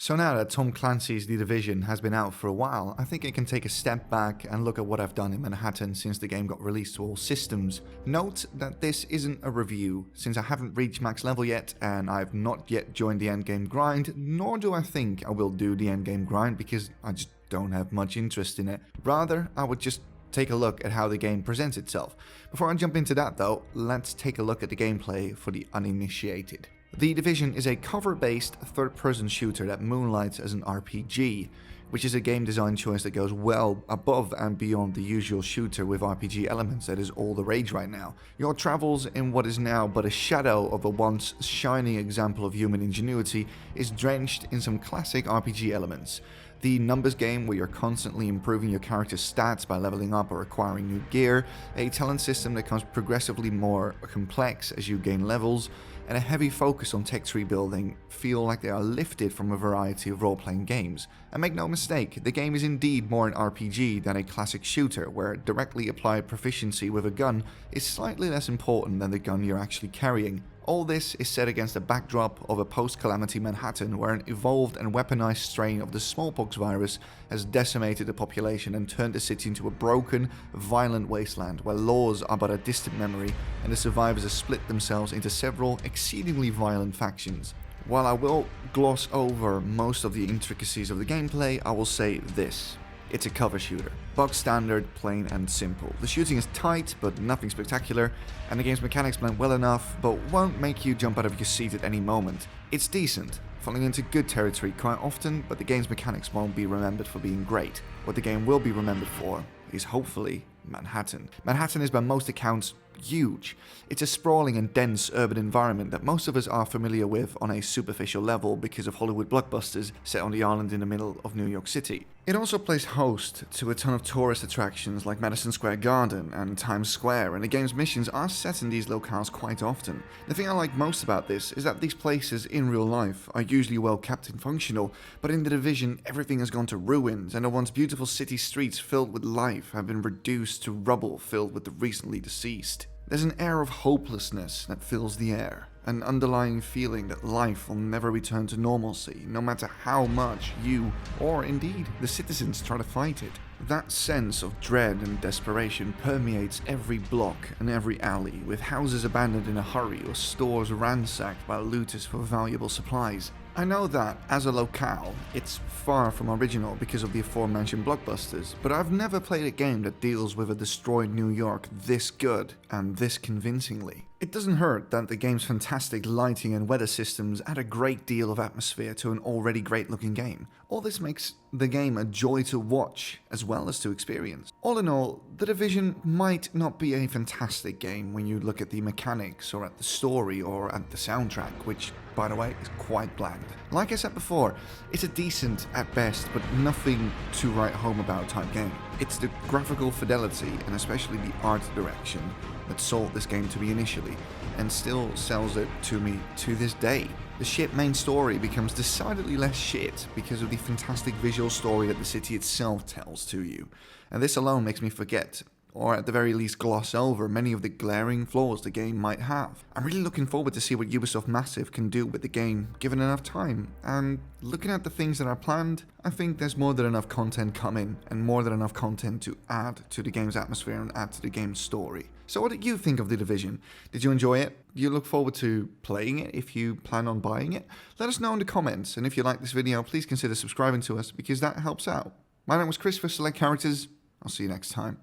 So now that Tom Clancy's The Division has been out for a while, I think I can take a step back and look at what I've done in Manhattan since the game got released to all systems. Note that this isn't a review, since I haven't reached max level yet and I've not yet joined the endgame grind, nor do I think I will do the endgame grind because I just don't have much interest in it. Rather, I would just take a look at how the game presents itself. Before I jump into that though, let's take a look at the gameplay for the uninitiated. The Division is a cover-based third-person shooter that moonlights as an RPG, which is a game design choice that goes well above and beyond the usual shooter with RPG elements that is all the rage right now. Your travels in what is now but a shadow of a once shining example of human ingenuity is drenched in some classic RPG elements. The numbers game where you're constantly improving your character's stats by leveling up or acquiring new gear, a talent system that becomes progressively more complex as you gain levels, and a heavy focus on tech tree building feel like they are lifted from a variety of role-playing games. And make no mistake, the game is indeed more an RPG than a classic shooter, where directly applied proficiency with a gun is slightly less important than the gun you're actually carrying. All this is set against the backdrop of a post-calamity Manhattan where an evolved and weaponized strain of the smallpox virus has decimated the population and turned the city into a broken, violent wasteland where laws are but a distant memory and the survivors have split themselves into several exceedingly violent factions. While I will gloss over most of the intricacies of the gameplay, I will say this. It's a cover shooter. Bog standard, plain and simple. The shooting is tight, but nothing spectacular, and the game's mechanics blend well enough, but won't make you jump out of your seat at any moment. It's decent, falling into good territory quite often, but the game's mechanics won't be remembered for being great. What the game will be remembered for is hopefully Manhattan. Manhattan is by most accounts huge. It's a sprawling and dense urban environment that most of us are familiar with on a superficial level because of Hollywood blockbusters set on the island in the middle of New York City. It also plays host to a ton of tourist attractions like Madison Square Garden and Times Square, and the game's missions are set in these locales quite often. The thing I like most about this is that these places in real life are usually well kept and functional, but in The Division everything has gone to ruins and the once beautiful city streets filled with life have been reduced to rubble filled with the recently deceased. There's an air of hopelessness that fills the air, an underlying feeling that life will never return to normalcy, no matter how much you, or indeed the citizens, try to fight it. That sense of dread and desperation permeates every block and every alley, with houses abandoned in a hurry or stores ransacked by looters for valuable supplies. I know that, as a locale, it's far from original because of the aforementioned blockbusters, but I've never played a game that deals with a destroyed New York this good and this convincingly. It doesn't hurt that the game's fantastic lighting and weather systems add a great deal of atmosphere to an already great looking game. All this makes the game a joy to watch as well as to experience. All in all, The Division might not be a fantastic game when you look at the mechanics or at the story or at the soundtrack, which, by the way, is quite bland. Like I said before, it's a decent at best but nothing to write home about type game. It's the graphical fidelity and especially the art direction that sold this game to me initially, and still sells it to me to this day. The shit main story becomes decidedly less shit because of the fantastic visual story that the city itself tells to you, and this alone makes me forget, or at the very least gloss over, many of the glaring flaws the game might have. I'm really looking forward to see what Ubisoft Massive can do with the game given enough time, and looking at the things that are planned, I think there's more than enough content coming and more than enough content to add to the game's atmosphere and add to the game's story. So what did you think of The Division? Did you enjoy it? Do you look forward to playing it if you plan on buying it? Let us know in the comments, and if you like this video, please consider subscribing to us because that helps out. My name was Chris for Select Characters. I'll see you next time.